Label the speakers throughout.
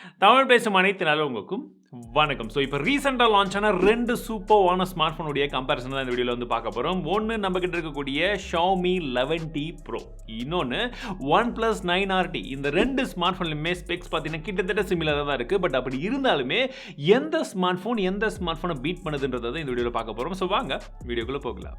Speaker 1: தமிழ் பேசும் அனைத்து நல்லவங்களுக்கும் வணக்கம். ஸோ இப்போ ரீசெண்டாக லான்ச் ஆன 2 சூப்பர்வான ஸ்மார்ட் ஃபோனுடைய கம்பேரிசன் தான் இந்த வீடியோவில் வந்து பார்க்க போகிறோம். ஒன்று நம்மக்கிட்ட இருக்கக்கூடிய Xiaomi 11T Pro, இன்னொன்று OnePlus 9RT. இந்த 2 ஸ்மார்ட் ஃபோன்லையுமே ஸ்பெக்ஸ் பார்த்தீங்கன்னா கிட்டத்தட்ட சிமிலராக தான் இருக்குது. பட் அப்படி இருந்தாலுமே எந்த ஸ்மார்ட் ஃபோனை பீட் பண்ணுதுன்றதை தான் இந்த வீடியோவில் பார்க்க போகிறோம். ஸோ வாங்க வீடியோக்குள்ளே போகலாம்.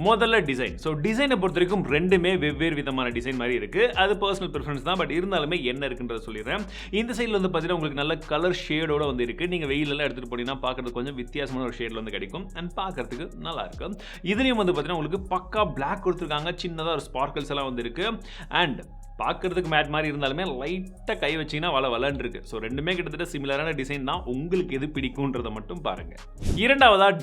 Speaker 1: முதல்ல டிசைன். ஸோ டிசைனை பொறுத்த வரைக்கும் ரெண்டுமே வெவ்வேறு விதமான டிசைன் மாதிரி இருக்குது. அது பர்சனல் ப்ரிஃபரன்ஸ் தான். பட் இருந்தாலுமே என்ன இருக்குன்றத சொல்லிடுறேன். இந்த சைடில் வந்து பார்த்தீங்கன்னா உங்களுக்கு நல்ல கலர் ஷேடோட வந்து இருக்குது. நீங்கள் வெயிலெல்லாம் எடுத்துகிட்டு போனீங்கன்னா பார்க்குறதுக்கு கொஞ்சம் வித்தியாசமான ஒரு ஷேடில் வந்து கிடைக்கும் அண்ட் பார்க்குறதுக்கு நல்லா இருக்கும். இதுலேயும் வந்து பார்த்தீங்கன்னா உங்களுக்கு பக்கா பிளாக் கொடுத்துருக்காங்க. சின்னதாக ஒரு ஸ்பார்க்கிள்ஸ் எல்லாம் வந்து இருக்குது. அண்ட் பார்க்குறதுக்கு மேட் மாதிரி இருந்தாலுமே லைட்டாக கை வச்சிங்கன்னா வளன்னு இருக்குது. ஸோ ரெண்டுமே கிட்டத்தட்ட சிமிலரான டிசைன் தான். உங்களுக்கு எது பிடிக்குன்றதை மட்டும் பாருங்கள். இரண்டாவதாக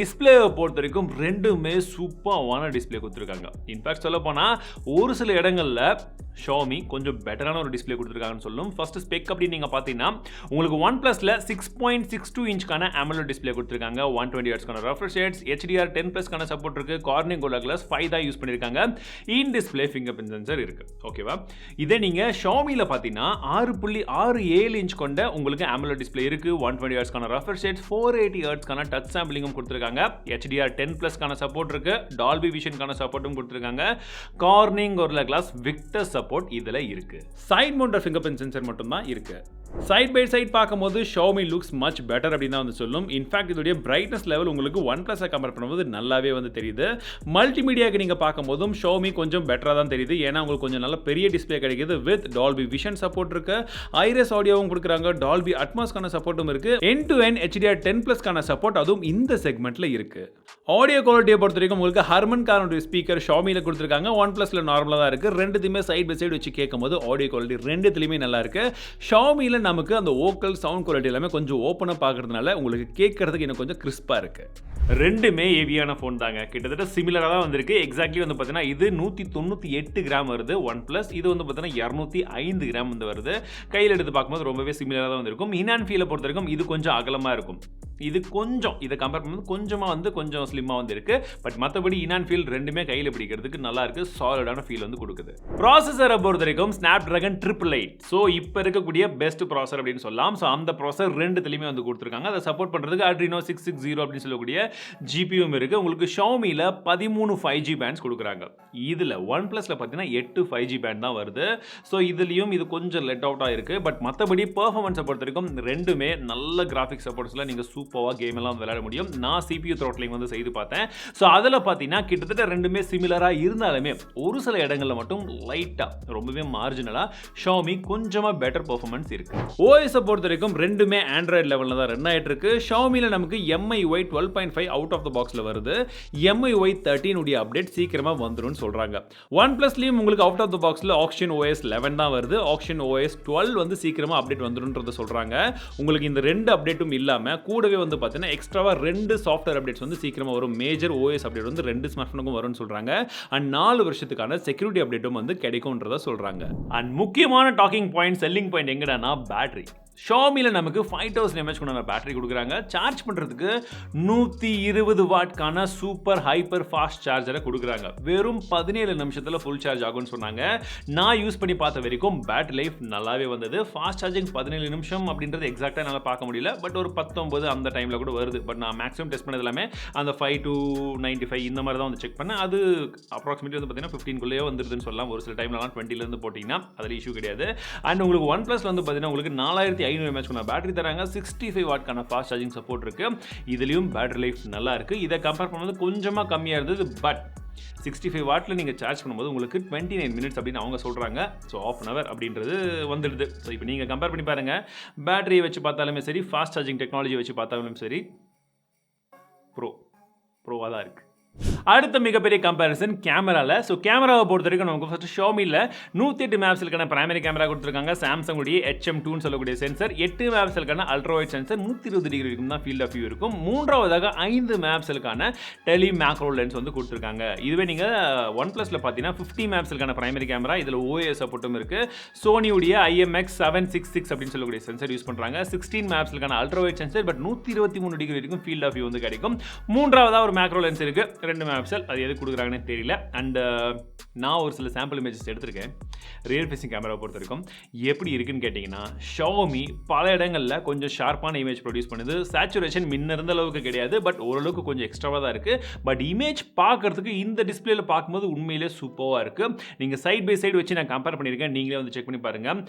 Speaker 1: டிஸ்பிளேவை பொறுத்த வரைக்கும் ரெண்டுமே சூப்பரான டிஸ்பிளே கொடுத்துருக்காங்க. இன்ஃபேக்ட் சொல்ல போனால் ஒரு சில இடங்களில் Xiaomi கொஞ்சம் பெட்டரான ஒரு டிஸ்பிளே கொடுத்துருக்காங்கன்னு சொல்லும். ஃபர்ஸ்ட் ஸ்பெக் அப்படின்னு நீங்கள் பார்த்தீங்கன்னா உங்களுக்கு OnePlusல 6.62 இன்ச்க்கான AMOLED டிஸ்பிளே கொடுத்துருக்காங்க. 120 ஹெர்ட்ஸ்க்கான ரெஃப்ரெஷ் ரேட்ஸ், HDR10+க்கான சப்போர்ட் இருக்குது. கார்னிங் கோரில்லா கிளாஸ் 5 தான் யூஸ் பண்ணியிருக்காங்க. In display finger print sensor இருக்குது. ஓகேவா? இதே நீங்கள் Xiaomiல பார்த்தீங்கன்னா 6.67 இன்ச் கொண்ட உங்களுக்கு AMOLED டிஸ்பிளே இருக்குது. 120 ஹெர்ட்ஸ்க்கான ரெஃப்ரெஷ் ரேட்ஸ், 480 ஹெர்ட்ஸ்க்கான டச் சாம்பிளிங்கும் கொடுத்துருக்காங்க. HDR10+க்கான சப்போர்ட் இருக்குது. டால்பி விஷனுக்கான சப்போர்ட்டும் கொடுத்துருக்காங்க. Corning Gorilla glass Victus support இதுல இருக்கு. Side mounted fingerprint sensor மட்டும் தான் இருக்கு. சைட் பை சைட் பார்க்கும்போது Xiaomi லுக்ஸ் மச் பெட்டர் அப்படின்னு தான் வந்து சொல்லும். இன்ஃபேக்ட் இதோடைய பிரைட்னஸ் லெவல் உங்களுக்கு OnePlus கம்பேர் பண்ணும்போது நல்லாவே வந்து தெரியுது. மல்டிமீடியாவுக்கு நீங்கள் பார்க்கும்போதும் Xiaomi கொஞ்சம் பெட்டராக தான் தெரியுது. ஏன்னா உங்களுக்கு கொஞ்சம் நல்ல பெரிய டிஸ்பிளே கிடைக்குது. வித் டால்பி விஷன் சப்போர்ட் இருக்கு. ஐரிஸ் ஆடியோவும் கொடுக்குறாங்க. டால்பி அட்மாஸ்க்கான சப்போர்ட்டும் இருக்கு. எண்ட் டு எண்ட் HDR10+க்கான சப்போர்ட் அதுவும் இந்த செக்மெண்ட்ல இருக்கு. ஆடியோ குவாலிட்டியை பொறுத்த வரைக்கும் உங்களுக்கு ஹர்மன்கான ஸ்பீக்கர் Xiaomiல கொடுத்துருக்காங்க. OnePlusல நார்மலாக தான் இருக்கு. ரெண்டுத்தையுமே சைட் பை சைடு வச்சு கேட்கும்போது ஆடியோ குவாலிட்டி ரெண்டுத்துலையுமே நல்லா இருக்கு. Xiaomiல நமக்கு அந்த வோக்கல் சவுண்ட் குவாலிட்டி எல்லாமே கொஞ்சம் ஓப்பனாக பார்க்கறதுனால உங்களுக்கு கேட்கறதுக்கு இன்னும் கொஞ்சம் கிறிஸ்பாக இருக்கு. ரெண்டுமே ஹெவியான ஃபோன் தாங்க. கிட்டத்தட்ட சிமிலராக தான் வந்திருக்கு. எக்ஸாக்ட்லி வந்து பார்த்தீங்கன்னா இது 198 கிராம் வருது OnePlus. இது வந்து பார்த்தீங்கன்னா 205 கிராம் வந்து வருது. கையில் எடுத்து பார்க்கும்போது ரொம்பவே சிமிலராக தான் வந்திருக்கும். இன் அண்ட் ஃபீலை பொறுத்த வரைக்கும் இது கொஞ்சம் அகலமாக இருக்கும். இது கொஞ்சம் இதை கம்பேர் பண்ணும்போது கொஞ்சமாக வந்து கொஞ்சம் ஸ்லிம்மாக வந்து இருக்கு. பட் மற்றபடி இன் அண்ட் ஃபீல் ரெண்டுமே கையில் பிடிக்கிறதுக்கு நல்லா இருக்கு. சாலிடான ஃபீல் வந்து கொடுக்குது. ப்ராசஸரை பொறுத்த வரைக்கும் Snapdragon 888. ஸோ இப்போ இருக்கக்கூடிய பெஸ்ட் ப்ராசஸர் அப்படின்னு சொல்லலாம். ஸோ அந்த ப்ராசஸர் ரெண்டுத்துலையுமே வந்து கொடுத்துருக்காங்க. அதை சப்போர்ட் பண்ணுறதுக்கு Adreno 660 அப்படின்னு சொல்லக்கூடிய ஜிபியும் இருக்குது. உங்களுக்கு Xiaomiல 13 5G பேண்ட்ஸ் கொடுக்குறாங்க. இதில் OnePlusல பார்த்தீங்கன்னா 8 5G பேண்ட் தான் வருது. ஸோ இதுலேயும் இது கொஞ்சம் லெட் அவுட்டாக இருக்குது. பட் மற்றபடி பெர்ஃபார்மன்ஸை பொறுத்த வரைக்கும் ரெண்டுமே நல்ல கிராஃபிக் சப்போர்ட்ஸில் நீங்கள் சூப்பராக கேம் எல்லாம் விளையாட முடியும். நான் CPU த்ரோட்லிங் வந்து செய்து பார்த்தேன். ஸோ அதில் பார்த்தீங்கன்னா கிட்டத்தட்ட ரெண்டுமே சிமிலராக இருந்தாலுமே ஒரு சில இடங்களில் மட்டும் லைட்டாக ரொம்பவே மார்ஜினலாக Xiaomi கொஞ்சமாக பெட்டர் பெர்ஃபார்மன்ஸ் இருக்குது. ஓஎஸை பொறுத்த வரைக்கும் ரெண்டுமே ஆண்ட்ராய்டு லெவலில் தான் ரன் ஆகிட்டு இருக்கு. Xiaomiல நமக்கு MIUI 12.5 அவுட் ஆஃப் த பாக்ஸில் வருது. MIUI 13 உடைய அப்டேட் சீக்கிரமாக வந்துடும் சொல்கிறாங்க. OnePlusலையும் உங்களுக்கு அவுட் ஆஃப் த பாக்ஸில் Oxygen OS 11 தான் வருது. Oxygen OS 12 வந்து சீக்கிரமாக அப்டேட் வந்துடும்ன்றதை சொல்கிறாங்க. உங்களுக்கு இந்த ரெண்டு அப்டேட்டும் இல்லாமல் கூடவே வந்து பார்த்தீங்கன்னா எக்ஸ்ட்ராவாக 2 சாஃப்ட்வேர் அப்டேட்ஸ் வந்து சீக்கிரமாக வரும். மேஜர் OS அப்டேட் வந்து 2 ஸ்மார்ட் ஃபோனுக்கும் வரும்னு சொல்கிறாங்க. அண்ட் 4 வருஷத்துக்கான செக்யூரிட்டி அப்டேட்டும் வந்து கிடைக்கும்ன்றதை சொல்கிறாங்க. அண்ட் முக்கியமான டாக்கிங் பாயிண்ட், செல்லிங் பாயிண்ட் எங்கடானா பேட்டரி. Xiaomiல நமக்கு 5000 mAh கொண்ட பேட்டரி கொடுக்குறாங்க. சார்ஜ் பண்ணுறதுக்கு 120 வாட்க்கான சூப்பர் ஹைப்பர் ஃபாஸ்ட் சார்ஜரை கொடுக்குறாங்க. வெறும் 17 நிமிஷத்தில் ஃபுல் சார்ஜ் ஆகும்னு சொன்னாங்க. நான் யூஸ் பண்ணி பார்த்த வரைக்கும் பேட்டரி லைஃப் நல்லாவே வந்தது. ஃபாஸ்ட் சார்ஜிங் 17 நிமிஷம் அப்படின்றது எக்ஸாக்டாக என்னால் பார்க்க முடியல. பட் ஒரு 19 அந்த டைமில் கூட வருது. பட் நான் மேக்ஸிமம் டெஸ்ட் பண்ணது எல்லாமே அந்த 5 to 95 இந்த மாதிரி தான் வந்து செக் பண்ணேன். அது அப்ராக்சிமேட்லி வந்து பார்த்தீங்கன்னா 15குள்ளேயே வந்துருதுன்னு சொல்லலாம். ஒரு சில டைம்லலாம் 20லேருந்து போட்டிங்கன்னா அதில் இஷ்யூ கிடையாது. அண்ட் உங்களுக்கு OnePlusல வந்து பார்த்தீங்கன்னா உங்களுக்கு 4500 mAh பேட்டரி தராங்க. 65 வாட்க்கான ஃபாஸ்ட் சார்ஜிங் சப்போர்ட் இருக்கு. இதுலயும் பேட்டரி லைஃப் நல்லா இருக்கு. இதை கம்பேர் பண்ணும்போது கொஞ்சமா கம்மியா இருந்தது. பட் 65 வாட்ல நீங்க சார்ஜ் பண்ணும்போது உங்களுக்கு 29 மினிட்ஸ் அப்படின்னு அவங்க சொல்றாங்க. ஸோ ½ an hour அப்படின்றது வந்துடுது. ஸோ இப்போ நீங்க கம்பேர் பண்ணி பாருங்க. பேட்டரியை வச்சு பார்த்தாலுமே சரி, ஃபாஸ்ட் சார்ஜிங் டெக்னாலஜி வச்சு பார்த்தாலும் சரி, ப்ரோவாக தான் இருக்கு. அடுத்த மிகப்பெரிய கம்பேரிசன் கேமரால. ஸோ கேமராவை பொறுத்த வரைக்கும் நமக்கு ஃபர்ஸ்ட் ஷாமியில் 108 மெகாபிக்சலுக்கான பிரைமரி கேமரா கொடுத்துருக்காங்க. சாம்சங் உடைய HM2 சொல்லக்கூடிய சென்சர், 8 மெகாபிக்சலுக்கான அல்ட்ரா வைட் சென்சர், 120 டிகிரி வரைக்கும் தான் ஃபீல்ட் ஆஃப் வியூ இருக்கும். மூன்றாவதாக 5 மெகாபிக்சலுக்கான டெலி மேக்ரோ லென்ஸ் வந்து கொடுத்துருக்காங்க. இதுவே நீங்கள் OnePlusல பார்த்தீங்கன்னா 50 மெகாபிக்சலுக்கான பிரைமரி கேமரா, இதில் OIS சப்போர்ட்டும் இருக்கு. சோனி உடைய IMX766 அப்படின்னு சொல்லக்கூடிய சென்சர் யூஸ் பண்றாங்க. 16 மெகாபிக்சலுக்கான ultra wide sensor, but 123 degree வரைக்கும் ஃபீல்ட் ஆஃப் வியூ வந்து கிடைக்கும். மூன்றாவதா ஒரு மேக்ரோ லென்ஸ் இருக்கு, 2 மெகாபிக்சல். அது எது கொடுக்குறாங்கன்னு தெரியல. அண்ட் நான் ஒரு சில சாம்பிள் இமேஜஸ் எடுத்திருக்கேன். ரியல் ஃபேசிங் கேமராவை பொறுத்த வரைக்கும் எப்படி இருக்குன்னு கேட்டிங்கன்னா, Xiaomi பல இடங்களில் கொஞ்சம் ஷார்ப்பான இமேஜ் ப்ரொடியூஸ் பண்ணுது. சேச்சுரேஷன் முன்ன இருந்த அளவுக்கு கிடையாது, பட் ஓரளவுக்கு கொஞ்சம் எக்ஸ்ட்ராவாக தான் இருக்குது. பட் இமேஜ் பார்க்கறதுக்கு இந்த டிஸ்பிளேல பார்க்கும்போது உண்மையிலே சூப்பராக இருக்குது. நீங்கள் சைட் பை சைடு வச்சு நான் கம்பேர் பண்ணியிருக்கேன், நீங்களே வந்து செக் பண்ணி பாருங்கள்.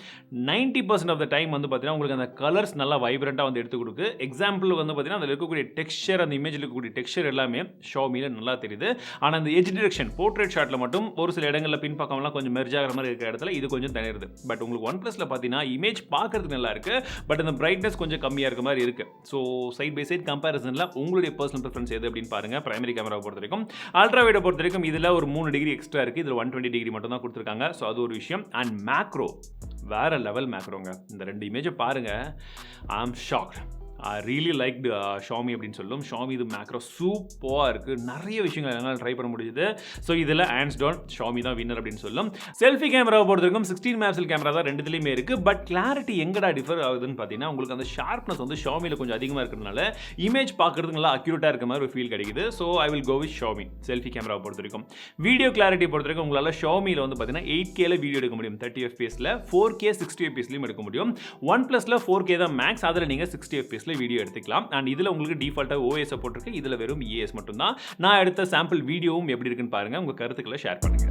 Speaker 1: 90% ஆஃப் த டைம் வந்து பார்த்தீங்கன்னா உங்களுக்கு அந்த கலர்ஸ் நல்லா வைப்ரண்ட்டாக வந்து எடுத்து கொடுக்கு. எக்ஸாம்பிள் வந்து பார்த்தீங்கன்னா அதில் இருக்கக்கூடிய டெக்ஸ்சர், அந்த இமேஜில் இருக்கக்கூடிய டெக்ஸ்சர் எல்லாமே Xiaomiயில் நல்லா தெரியுது. ஆனால் அந்த எட்ஜ் டிரெக்ஷன் போர்ட்ரேட் ஷாட்டில் மட்டும் ஒரு சில இடங்களில் பின்பக்கம்லாம் கொஞ்சம் மெர்ஜ் ஆகிற மாதிரி இருக்கிற இடத்துல இது கொஞ்சம் தனிருது. பட் உங்களுக்கு OnePlusல பார்த்தீங்கன்னா இமேஜ் பார்க்கறதுக்கு நல்லா இருக்கு, பட் அந்த பிரைட்னஸ் கொஞ்சம் கம்மியாக இருக்க மாதிரி இருக்கு. ஸோ சைட் பை சைட் கம்பேரிசனில் உங்களுடைய பர்சனல் ப்ரிஃபரன்ஸ் எது அப்படின்னு பாருங்க. பிரைமரி கேமராவை பொறுத்த வரைக்கும், அல்ட்ரா வைடை பொறுத்த வரைக்கும் இதில் ஒரு 3 டிகிரி எக்ஸ்ட்ரா இருக்கு, இதில் 120 டிகிரி மட்டும் தான் கொடுத்துருக்காங்க. ஸோ அது ஒரு விஷயம். அண்ட் மேக்ரோ வேற லெவல் மேக்ரோங்க. இந்த 2 இமேஜை பாருங்க, ஐ ஆம் shocked. I really liked Xiaomi அப்படின்னு சொல்லும். Xiaomi இது மேக்ரோ சூப்பராக இருக்குது, நிறைய விஷயங்கள் என்னால் ட்ரை பண்ண முடியுது. ஸோ இதில் ஹேண்ட்ஸ் டவுன் Xiaomi தான் வின்னர் அப்படின்னு சொல்லும். செல்ஃபி கேமராவை பொறுத்த வரைக்கும் 16 மெகாபிக்சல் கேமரா தான் ரெண்டுத்துலேயுமே இருக்குது. பட் கிளாரிட்டி எங்கடா டிஃபர் ஆகுதுன்னு பார்த்தீங்கன்னா, உங்களுக்கு அந்த ஷார்ப்னஸ் வந்து Xiaomiயில் கொஞ்சம் அதிகமாக இருக்கிறதுனால இமேஜ் பார்க்குறதுக்கு நல்லா அக்யூரேட்டாக இருக்க மாதிரி ஒரு ஃபீல் கிடைக்குது. So I will go with Xiaomi selfie கேமராவை பொறுத்த வரைக்கும். வீடியோ கிளாரிட்டி பொறுத்த வரைக்கும் உங்களால் Xiaomiயில் வந்து பார்த்தீங்கன்னா 8Kல வீடியோ எடுக்க முடியும், 30 fps, 4K 60 fps எடுக்க முடியும். OnePlusல 4K தான் மேக்ஸ், அதில் நீங்கள் 60 fps வீடியோ எடுத்துக்கலாம். அண்ட் இதில் உங்களுக்கு டிஃபால்ட்டாக OIS சப்போர்ட் இருக்கு, இதில் வெறும் ES மட்டும்தான். நான் எடுத்த சாம்பிள் வீடியோவும் எப்படி இருக்குன்னு பாருங்க, உங்க கருத்துக்களை ஷேர் பண்ணுங்க.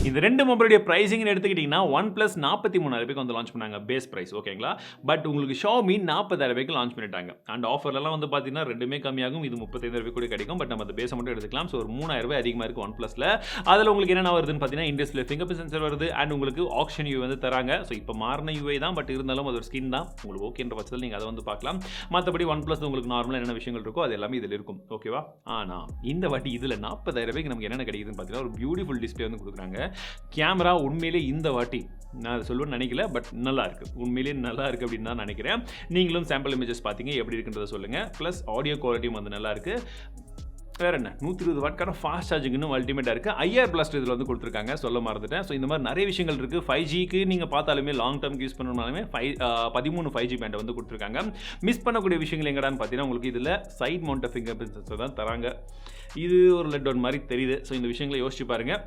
Speaker 1: இந்த ரெண்டு மொபைலுடைய பிரைசிங்னு எடுத்துக்கிட்டிங்கன்னா OnePlus 43,000 ரூபாய்க்கு வந்து லான்ச் பண்ணாங்க பேஸ் பிரைஸ், ஓகேங்களா. பட் உங்களுக்கு Xiaomi 40,000 ரூபாய்க்கு லான்ச் பண்ணிட்டாங்க. அண்ட் ஆஃபர்லாம் வந்து பார்த்தீங்கன்னா ரெண்டுமே கம்மியாகும், இது 35,000 ரூபாய் கூட கிடைக்கும். பட் நம்ம அந்த பேஸை மட்டும் எடுத்துக்கலாம். ஸோ ஒரு 3,000 ரூபாய் அதிகமாக இருக்குது OnePlusல. அதில் உங்களுக்கு என்னென்ன வருதுன்னு பார்த்தீங்கன்னா இன்டிஸ்பிளே ஃபிங்கர் பிரிண்ட் சென்சர் வருது, அண்ட் உங்களுக்கு ஆக்ஷன் யூஐ வந்து தராங்க. ஸோ இப்போ மாறின யூஐ தான், பட் இருந்தாலும் அது ஒரு ஸ்கின் தான், உங்களுக்கு ஓகேன்ற பட்சத்தில் நீங்கள் அதை வந்து பார்க்கலாம். மற்றபடி OnePlus உங்களுக்கு நார்மலாக என்னென்ன விஷயங்கள் இருக்கோ அது எல்லாமே இதில் இருக்கும், ஓகேவா. ஆனால் இந்த வாட்டி இதில் 40,000 ரூபாய்க்கு நமக்கு என்னென்ன கிடைக்குதுன்னு பார்த்தீங்கன்னா ஒரு பியூட்டிஃபுல் டிஸ்பிளே வந்து கொடுக்குறாங்க. கேமரா உண்மையிலே இந்த வாட்டி நான் அதை சொல்லுவேன்னு நினைக்கல, பட் நல்லா இருக்குது, உண்மையிலேயே நல்லா இருக்குது அப்படின்னு தான் நினைக்கிறேன். நீங்களும் சாம்பிள் இமேஜஸ் பார்த்தீங்க, எப்படி இருக்குன்றதை சொல்லுங்கள். ப்ளஸ் ஆடியோ குவாலிட்டியும் வந்து நல்லா இருக்குது. வேறு என்ன, 120 வாட்கான ஃபாஸ்ட் சார்ஜிங் இன்னும் அல்டிமேட்டாக இருக்குது. IR பிளாஸ்ட் இதில் வந்து கொடுத்துருக்காங்க, சொல்ல மறந்துட்டேன். ஸோ இந்த மாதிரி நிறைய விஷயங்கள் இருக்குது. 5Gக்கு நீங்கள் பார்த்தாலுமே லாங் டேர்ம்க்கு யூஸ் பண்ணணும்னாலுமே 13 5G பேண்டை வந்து கொடுத்துருக்காங்க. மிஸ் பண்ணக்கூடிய விஷயங்கள் எங்கடான்னு பார்த்தீங்கன்னா உங்களுக்கு இதில் side mount fingerprint sensor தான் தராங்க. இது ஒரு லெட் ஒன் மாதிரி தெரியுது. ஸோ இந்த விஷயங்களை யோசிச்சு பாருங்கள்.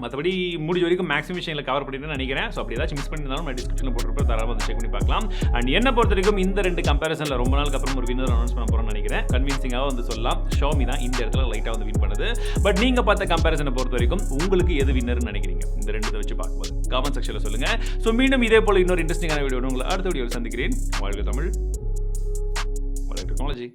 Speaker 1: மற்றபடி முடிஞ்ச வரைக்கும் மேக்ஸிமம் விஷயங்களை கவர் பண்ணிட்டு நினைக்கிறேன். ஸோ அப்படி ஏதாச்சும் மிஸ் பண்ணியிருந்தாலும் நான் டிஸ்கிரிப்ஷனில் போட்டுருப்பேன், தாராளமாக வந்து செக் பண்ணி பார்க்கலாம். அண்ட் என்ன பொறுத்த வரைக்கும் இந்த ரெண்டு கம்பேரிசனில் ரொம்ப நாளுக்கு அப்புறம் ஒரு வின்னர் அனௌன்ஸ் பண்ண போகிறோம்னு நினைக்கிறேன். கன்வின்சிங்காக வந்து சொல்லலாம், Xiaomi தான் இந்த இடத்துல லைட்டாக வந்து வின் பண்ணுது. பட் நீங்கள் பார்த்த கம்பேரிசனை பொறுத்த வரைக்கும் உங்களுக்கு எது வின்னர்னு நினைக்கிறீங்க இந்த ரெண்டு வச்சு பார்க்கும்போது கமெண்ட் செக்ஷனில் சொல்லுங்கள். ஸோ மீண்டும் இதே போல் இன்னொரு இன்ட்ரெஸ்டிங்கான வீடியோ உங்களை அடுத்த வீடியோவில் சந்திக்கிறேன். வாழ்க தமிழ், வளர்க டெக்னாலஜி.